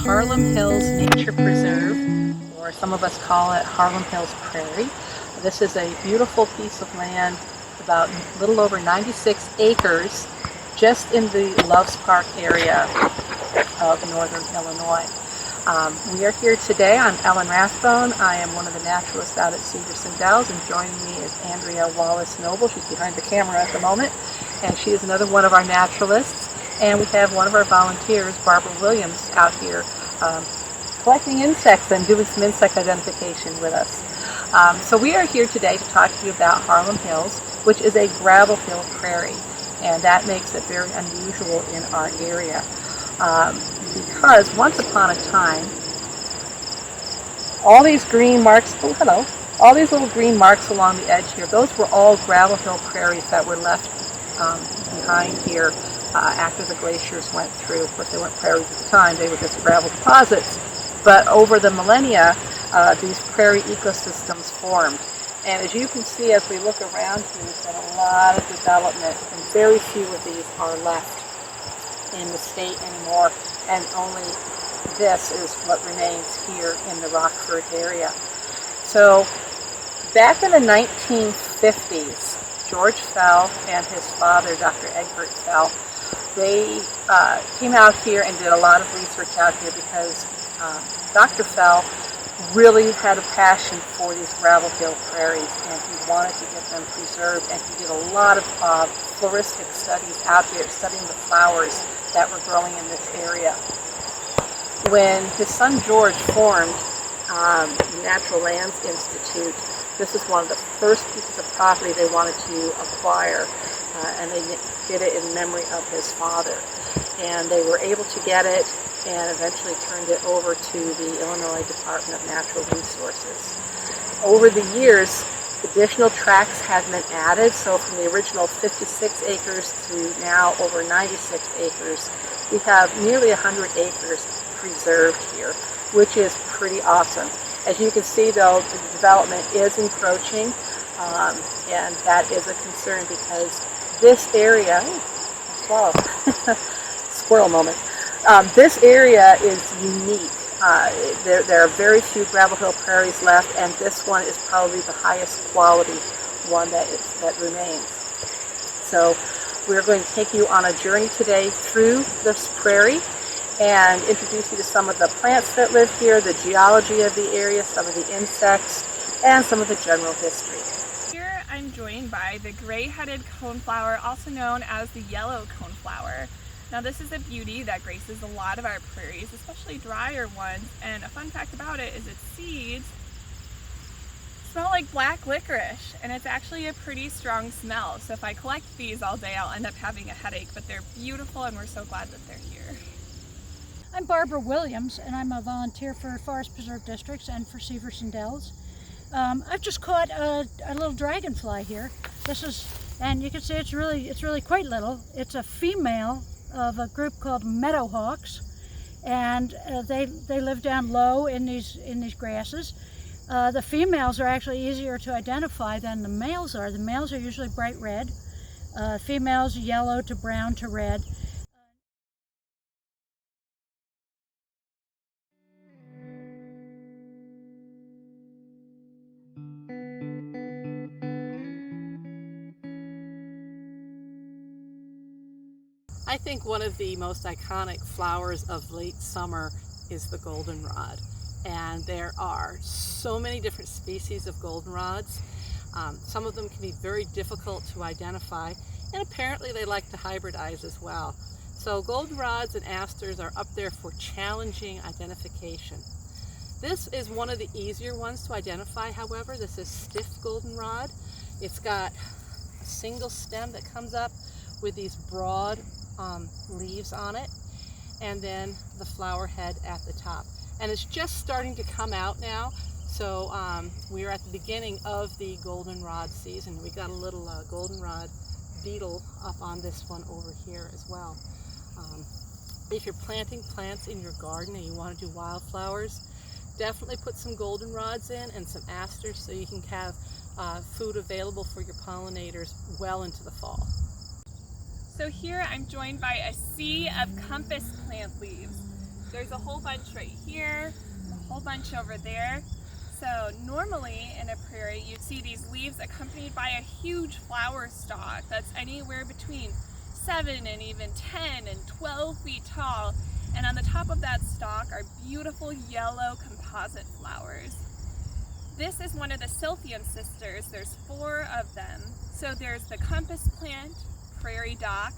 Harlem Hills Nature Preserve, or some of us call it Harlem Hills Prairie. This is a beautiful piece of land, about a little over 96 acres, just in the Loves Park area of northern Illinois. We are here today. I'm Ellen Rathbone. I am one of the naturalists out at Severson Dells, and joining me is Andrea Wallace-Noble. She's behind the camera at the moment, and she is another one of our naturalists. And we have one of our volunteers, Barbara Williams, out here collecting insects and doing some insect identification with us. So we are here today to talk to you about Harlem Hills, which is a gravel hill prairie, and that makes it very unusual in our area. Because once upon a time, all these green marks, all these little green marks along the edge here, those were all gravel hill prairies that were left behind here after the glaciers went through. Of course, they weren't prairies at the time, they were just gravel deposits. But over the millennia, these prairie ecosystems formed. And as you can see, as we look around here, there's been a lot of development, and very few of these are left in the state anymore, and only this is what remains here in the Rockford area. So back in the 1950s, George Fell and his father, Dr. Egbert Fell, they came out here and did a lot of research out here because Dr. Fell really had a passion for these gravel hill prairies, and he wanted to get them preserved, and he did a lot of floristic studies out here, studying the flowers that were growing in this area. When his son George formed the Natural Lands Institute, this is one of the first pieces of property they wanted to acquire, and they did it in memory of his father. And they were able to get it and eventually turned it over to the Illinois Department of Natural Resources. Over the years, additional tracts have been added, so from the original 56 acres to now over 96 acres, we have nearly 100 acres preserved here, which is pretty awesome. As you can see, though, the development is encroaching, and that is a concern because this area, squirrel moment, this area is unique. There are very few gravel hill prairies left, and this one is probably the highest quality one that remains. So we're going to take you on a journey today through this prairie and introduce you to some of the plants that live here, the geology of the area, some of the insects, and some of the general history. Here I'm joined by the gray-headed coneflower, also known as the yellow coneflower. Now this is a beauty that graces a lot of our prairies, especially drier ones, and a fun fact about it is its seeds smell like black licorice, and it's actually a pretty strong smell. So if I collect these all day, I'll end up having a headache, but they're beautiful and we're so glad that they're here. I'm Barbara Williams, and I'm a volunteer for Forest Preserve Districts and for Severson Dells. I've just caught a little dragonfly here. And you can see it's really quite little. It's a female of a group called meadowhawks, and they live down low in these grasses. The females are actually easier to identify than the males are. The males are usually bright red. Females yellow to brown to red. I think one of the most iconic flowers of late summer is the goldenrod, and there are so many different species of goldenrods. Some of them can be very difficult to identify, and apparently they like to hybridize as well. So goldenrods and asters are up there for challenging identification. This is one of the easier ones to identify, however. This is stiff goldenrod. It's got a single stem that comes up with these broad leaves on it, and then the flower head at the top. And it's just starting to come out now, so we're at the beginning of the goldenrod season. We got a little goldenrod beetle up on this one over here as well. If you're planting plants in your garden and you want to do wildflowers, definitely put some goldenrods in and some asters so you can have food available for your pollinators well into the fall. So here I'm joined by a sea of compass plant leaves. There's a whole bunch right here, a whole bunch over there. So normally in a prairie, you'd see these leaves accompanied by a huge flower stalk that's anywhere between 7 and even 10 and 12 feet tall. And on the top of that stalk are beautiful yellow composite flowers. This is one of the Silphium sisters. There's 4 of them. So there's the compass plant, prairie dock,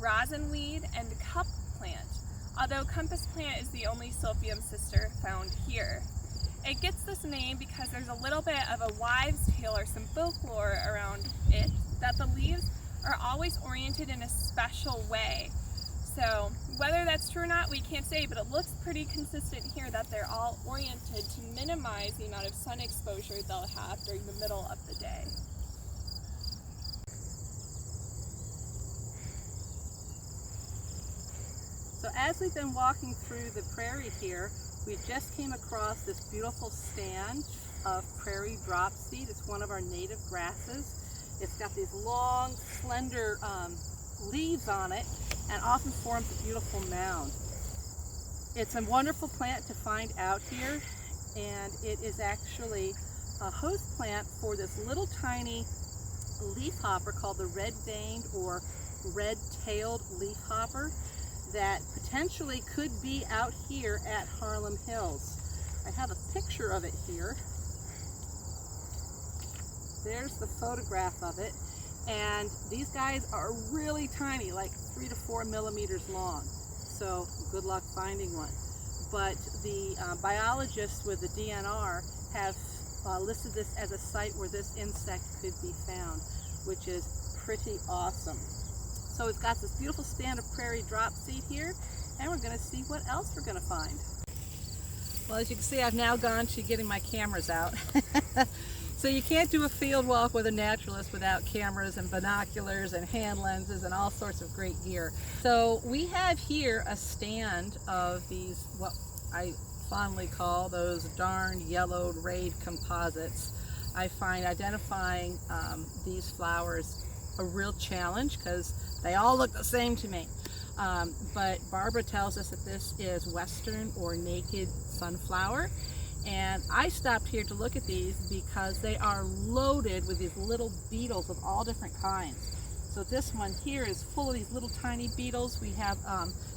rosinweed, and cup plant. Although compass plant is the only Silphium sister found here. It gets this name because there's a little bit of a wives' tale or some folklore around it, that the leaves are always oriented in a special way. So whether that's true or not, we can't say, but it looks pretty consistent here that they're all oriented to minimize the amount of sun exposure they'll have during the middle of the day. So as we've been walking through the prairie here, we just came across this beautiful stand of Prairie Dropseed. It's one of our native grasses. It's got these long, slender leaves on it and often forms a beautiful mound. It's a wonderful plant to find out here, and it is actually a host plant for this little tiny leafhopper called the red-veined or red-tailed leafhopper that potentially could be out here at Harlem Hills. I have a picture of it here. There's the photograph of it, and these guys are really tiny, like 3 to 4 millimeters long. So good luck finding one. But the biologists with the DNR have listed this as a site where this insect could be found, which is pretty awesome. So it's got this beautiful stand of Prairie Dropseed here, and we're going to see what else we're going to find. Well, as you can see, I've now gone to getting my cameras out. So you can't do a field walk with a naturalist without cameras and binoculars and hand lenses and all sorts of great gear. So we have here a stand of these, what I fondly call those darn yellowed rayed composites. I find identifying these flowers a real challenge because they all look the same to me. But Barbara tells us that this is western or naked sunflower. And I stopped here to look at these because they are loaded with these little beetles of all different kinds. So this one here is full of these little tiny beetles. We have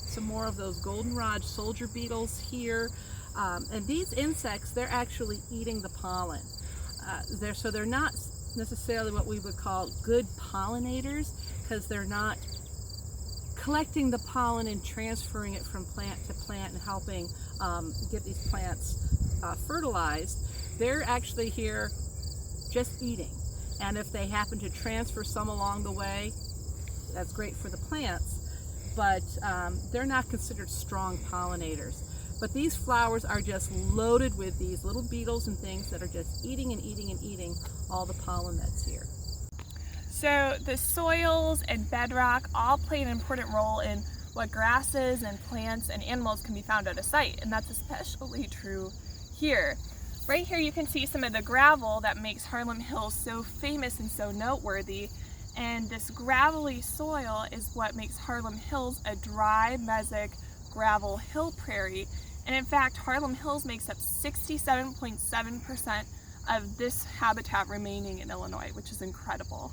some more of those goldenrod soldier beetles here. And these insects, they're actually eating the pollen. So they're not necessarily what we would call good pollinators because they're not collecting the pollen and transferring it from plant to plant and helping get these plants fertilized. They're actually here just eating, and if they happen to transfer some along the way, that's great for the plants, but they're not considered strong pollinators. But these flowers are just loaded with these little beetles and things that are just eating and eating and eating all the pollen that's here. So the soils and bedrock all play an important role in what grasses and plants and animals can be found at a site, and that's especially true here. Right here you can see some of the gravel that makes Harlem Hills so famous and so noteworthy, and this gravelly soil is what makes Harlem Hills a dry, mesic, gravel hill prairie. And in fact, Harlem Hills makes up 67.7% of this habitat remaining in Illinois, which is incredible.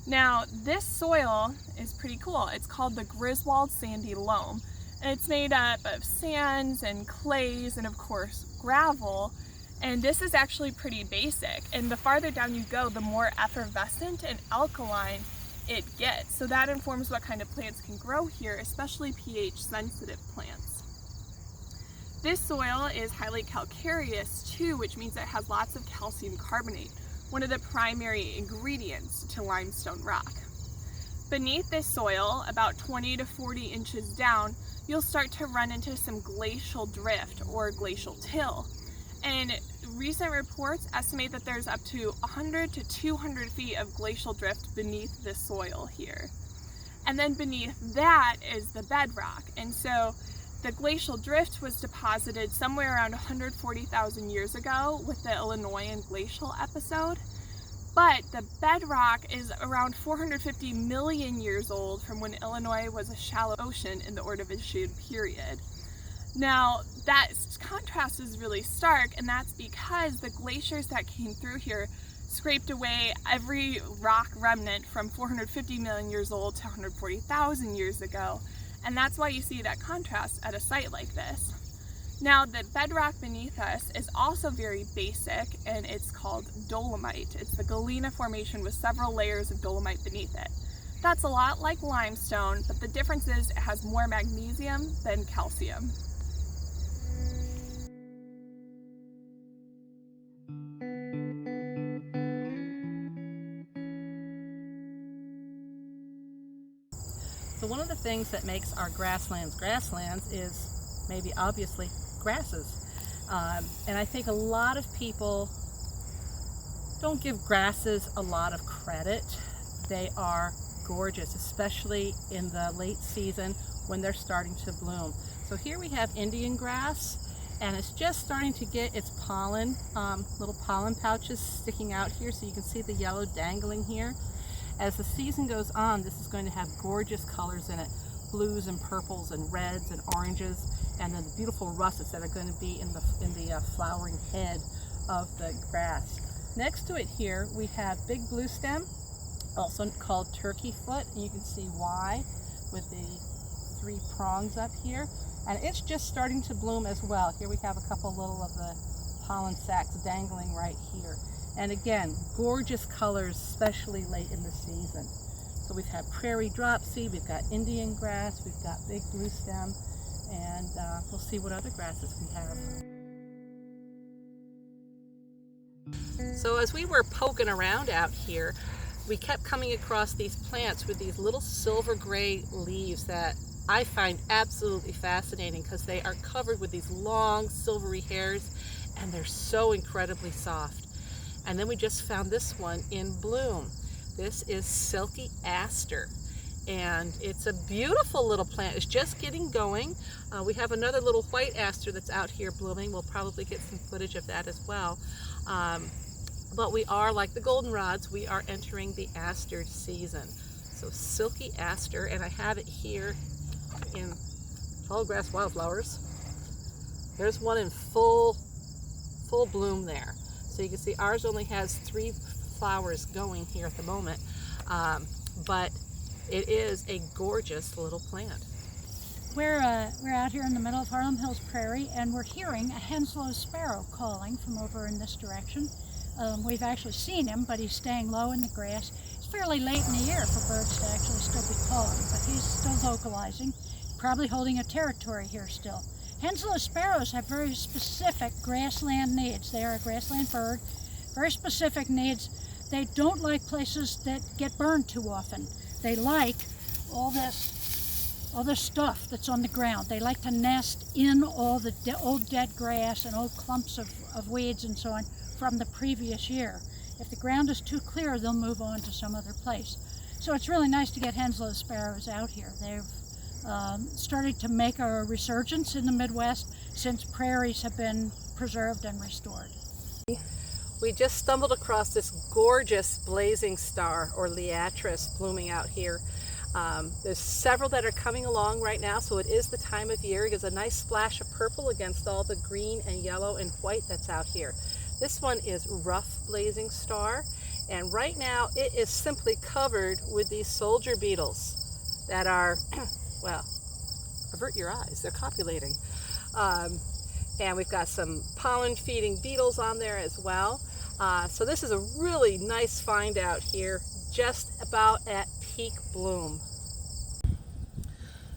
Now, this soil is pretty cool. It's called the Griswold Sandy Loam, and it's made up of sands and clays and, of course, gravel. And this is actually pretty basic. And the farther down you go, the more effervescent and alkaline it gets. So that informs what kind of plants can grow here, especially pH-sensitive plants. This soil is highly calcareous too, which means it has lots of calcium carbonate, one of the primary ingredients to limestone rock. Beneath this soil, about 20 to 40 inches down, you'll start to run into some glacial drift or glacial till. And recent reports estimate that there's up to 100 to 200 feet of glacial drift beneath the soil here. And then beneath that is the bedrock. And so the glacial drift was deposited somewhere around 140,000 years ago with the Illinoisan glacial episode. But the bedrock is around 450 million years old from when Illinois was a shallow ocean in the Ordovician period. Now, that contrast is really stark, and that's because the glaciers that came through here scraped away every rock remnant from 450 million years old to 140,000 years ago. And that's why you see that contrast at a site like this. Now, the bedrock beneath us is also very basic, and it's called dolomite. It's the galena formation with several layers of dolomite beneath it. That's a lot like limestone, but the difference is it has more magnesium than calcium. So one of the things that makes our grasslands grasslands is maybe obviously grasses. And I think a lot of people don't give grasses a lot of credit. They are gorgeous, especially in the late season when they're starting to bloom. So here we have Indian grass, and it's just starting to get its pollen, little pollen pouches sticking out here, so you can see the yellow dangling here. As the season goes on, this is going to have gorgeous colors in it, blues and purples and reds and oranges, and then the beautiful russets that are going to be in the flowering head of the grass. Next to it here, we have big blue stem, also called turkey foot, and you can see why with the 3 prongs up here. And it's just starting to bloom as well. Here we have a couple little of the pollen sacs dangling right here. And again, gorgeous colors, especially late in the season. So we've had prairie dropseed, we've got Indian grass, we've got big blue stem, and we'll see what other grasses we have. So as we were poking around out here, we kept coming across these plants with these little silver gray leaves that I find absolutely fascinating because they are covered with these long silvery hairs, and they're so incredibly soft. And then we just found this one in bloom. This is Silky Aster, and it's a beautiful little plant. It's just getting going. We have another little white aster that's out here blooming. We'll probably get some footage of that as well. But we are, like the goldenrods, we are entering the aster season. So Silky Aster, and I have it here in tall grass wildflowers. There's one in full bloom there. So you can see ours only has 3 flowers going here at the moment, but it is a gorgeous little plant. We're out here in the middle of Harlem Hills Prairie, and we're hearing a Henslow Sparrow calling from over in this direction. We've actually seen him, but he's staying low in the grass. It's fairly late in the year for birds to actually still be calling, but he's still vocalizing, probably holding a territory here still. Henslow sparrows have very specific grassland needs. They are a grassland bird, very specific needs. They don't like places that get burned too often. They like all this stuff that's on the ground. They like to nest in all the old dead grass and old clumps of weeds and so on from the previous year. If the ground is too clear, they'll move on to some other place. So it's really nice to get Henslow sparrows out here. They've started to make a resurgence in the Midwest since prairies have been preserved and restored. We just stumbled across this gorgeous blazing star, or liatris, blooming out here. There's several that are coming along right now, so it is the time of year. It gives a nice splash of purple against all the green and yellow and white that's out here. This one is rough blazing star, and right now it is simply covered with these soldier beetles that are well, avert your eyes, they're copulating. And we've got some pollen-feeding beetles on there as well. So this is a really nice find out here, just about at peak bloom.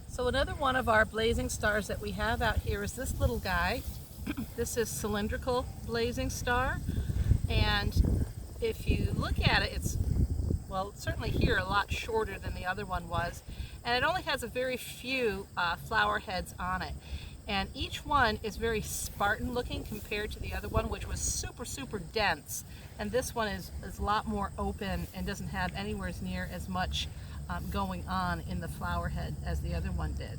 So another one of our blazing stars that we have out here is this little guy. This is cylindrical blazing star, and if you look at it, it's, well, certainly here a lot shorter than the other one was, and it only has a very few flower heads on it. And each one is very Spartan looking compared to the other one, which was super dense. And this one is a lot more open and doesn't have anywhere near as much going on in the flower head as the other one did.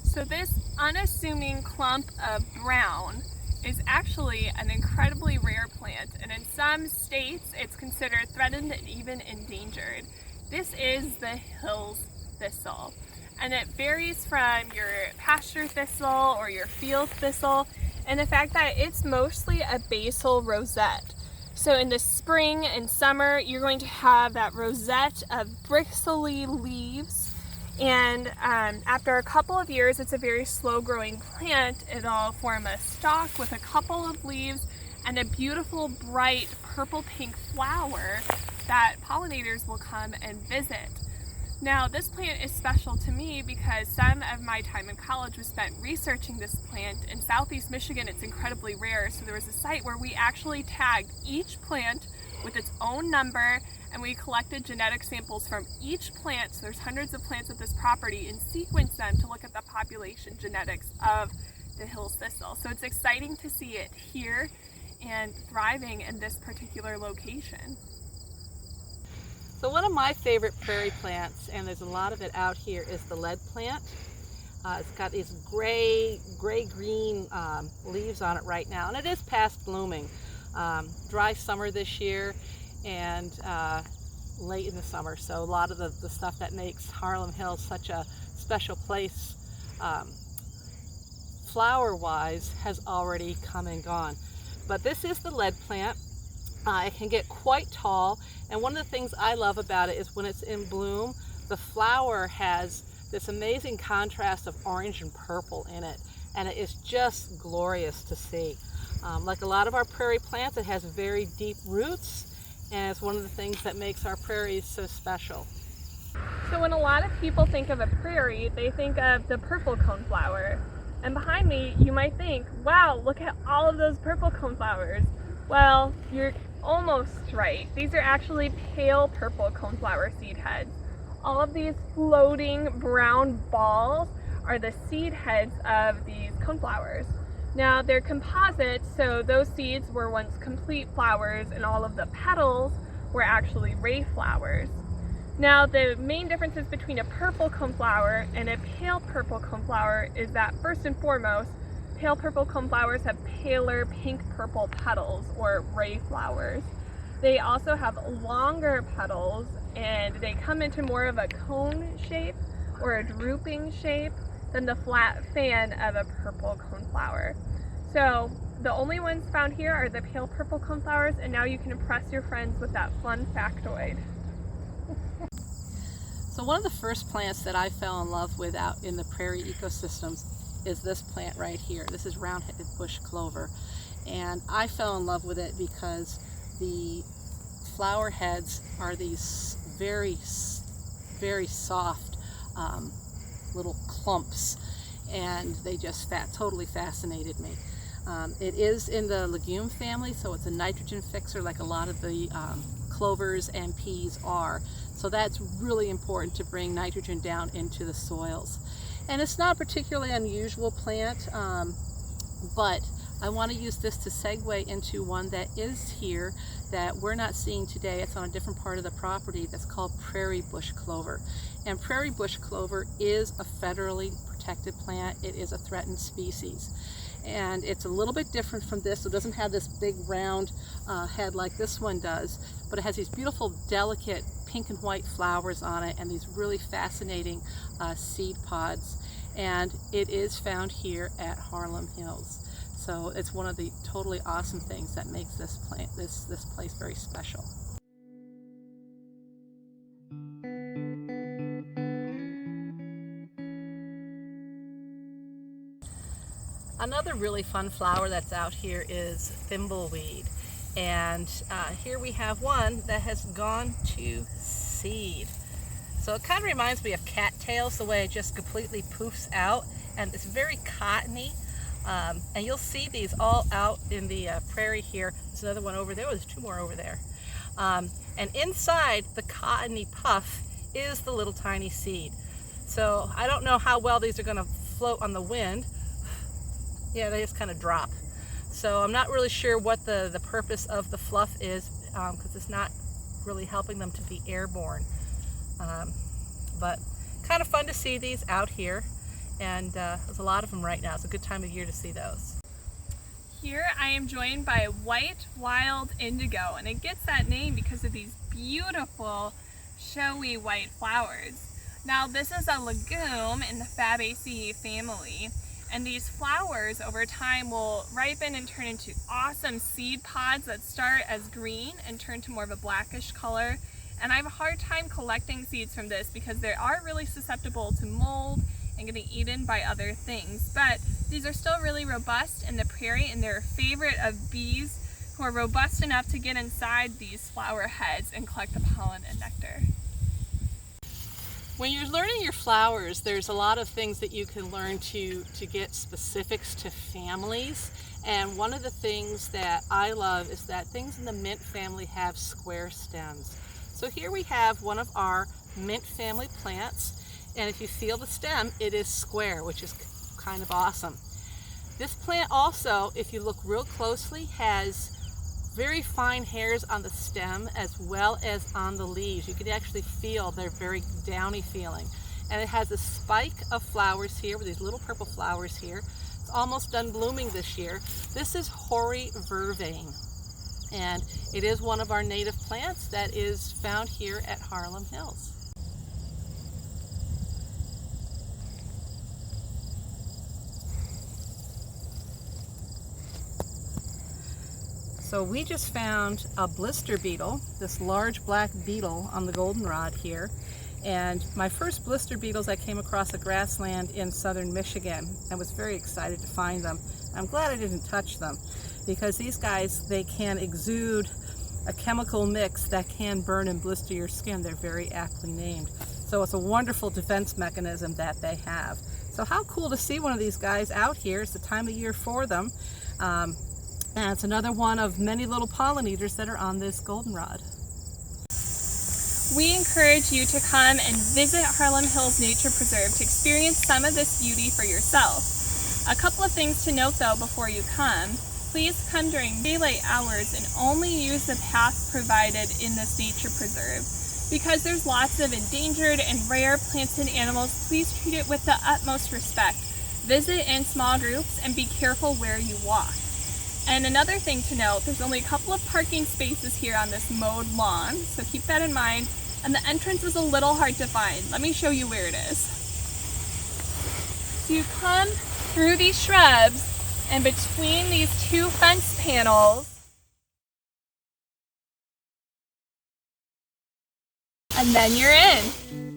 So this unassuming clump of brown is actually an incredibly rare plant, and in some states it's considered threatened and even endangered. This is the Hills Thistle, and it varies from your pasture thistle or your field thistle in the fact that it's mostly a basal rosette. So in the spring and summer, you're going to have that rosette of bristly leaves, and after a couple of years, it's a very slow growing plant. It'll form a stalk with a couple of leaves and a beautiful bright purple pink flower that pollinators will come and visit. Now, this plant is special to me because some of my time in college was spent researching this plant. In southeast Michigan, it's incredibly rare, so there was a site where we actually tagged each plant with its own number, and we collected genetic samples from each plant, so there's hundreds of plants at this property, and sequenced them to look at the population genetics of the Hills Thistle. So it's exciting to see it here and thriving in this particular location. So one of my favorite prairie plants, and there's a lot of it out here, is the lead plant. It's got these gray-green leaves on it right now, and it is past blooming. Dry summer this year and late in the summer, so a lot of the stuff that makes Harlem Hills such a special place flower-wise has already come and gone. But this is the lead plant. It can get quite tall, and one of the things I love about it is when it's in bloom, the flower has this amazing contrast of orange and purple in it, and it is just glorious to see. Like a lot of our prairie plants, it has very deep roots, and it's one of the things that makes our prairies so special. So when a lot of people think of a prairie, they think of the purple coneflower. And behind me, you might think, wow, look at all of those purple coneflowers. Well, you're almost right. These are actually pale purple coneflower seed heads. All of these floating brown balls are the seed heads of these coneflowers. Now, they're composites, so those seeds were once complete flowers, and all of the petals were actually ray flowers. Now, the main differences between a purple coneflower and a pale purple coneflower is that, first and foremost, pale purple coneflowers have paler pink-purple petals, or ray flowers. They also have longer petals, and they come into more of a cone shape or a drooping shape than the flat fan of a purple coneflower. So the only ones found here are the pale purple coneflowers, and now you can impress your friends with that fun factoid. So one of the first plants that I fell in love with out in the prairie ecosystems is this plant right here. This is round-headed bush clover, and I fell in love with it because the flower heads are these very soft little clumps, and they just totally fascinated me. It is in the legume family, so it's a nitrogen fixer like a lot of the clovers and peas are. So that's really important to bring nitrogen down into the soils. And it's not a particularly unusual plant, but I want to use this to segue into one that is here that we're not seeing today. It's on a different part of the property that's called prairie bush clover. And prairie bush clover is a federally protected plant. It is a threatened species. And it's a little bit different from this. It doesn't have this big round head like this one does, but it has these beautiful, delicate pink and white flowers on it and these really fascinating seed pods. And it is found here at Harlem Hills. So it's one of the totally awesome things that makes this plant, this place very special. Another really fun flower that's out here is thimbleweed. And here we have one that has gone to seed. So it kind of reminds me of cattails, the way it just completely poofs out, and it's very cottony. And you'll see these all out in the prairie here. There's another one over there. Oh, there's two more over there. And inside the cottony puff is the little tiny seed. So I don't know how well these are going to float on the wind. Yeah, they just kind of drop. So I'm not really sure what the purpose of the fluff is, because it's not really helping them to be airborne. But kind of fun to see these out here, and there's a lot of them right now. It's a good time of year to see those. Here I am joined by white wild indigo, and it gets that name because of these beautiful showy white flowers. Now this is a legume in the Fabaceae family, and these flowers over time will ripen and turn into awesome seed pods that start as green and turn to more of a blackish color. And I have a hard time collecting seeds from this because they are really susceptible to mold and getting eaten by other things. But these are still really robust in the prairie, and they're a favorite of bees who are robust enough to get inside these flower heads and collect the pollen and nectar. When you're learning your flowers, there's a lot of things that you can learn to get specifics to families. And one of the things that I love is that things in the mint family have square stems. So here we have one of our mint family plants, and if you feel the stem, it is square, which is kind of awesome. This plant also, if you look real closely, has very fine hairs on the stem as well as on the leaves. You can actually feel they're very downy feeling. And it has a spike of flowers here with these little purple flowers here. It's almost done blooming this year. This is hoary vervain, and it is one of our native plants that is found here at Harlem Hills. So we just found a blister beetle, this large black beetle on the goldenrod here. And my first blister beetles I came across a grassland in southern Michigan. I was very excited to find them. I'm glad I didn't touch them, because these guys, they can exude a chemical mix that can burn and blister your skin. They're very aptly named. So it's a wonderful defense mechanism that they have. So how cool to see one of these guys out here. It's the time of year for them. And it's another one of many little pollinators that are on this goldenrod. We encourage you to come and visit Harlem Hills Nature Preserve to experience some of this beauty for yourself. A couple of things to note though before you come. Please come during daylight hours and only use the paths provided in this nature preserve. Because there's lots of endangered and rare plants and animals, please treat it with the utmost respect. Visit in small groups and be careful where you walk. And another thing to note, there's only a couple of parking spaces here on this mowed lawn, so keep that in mind. And the entrance is a little hard to find. Let me show you where it is. So you come through these shrubs and between these two fence panels, and then you're in.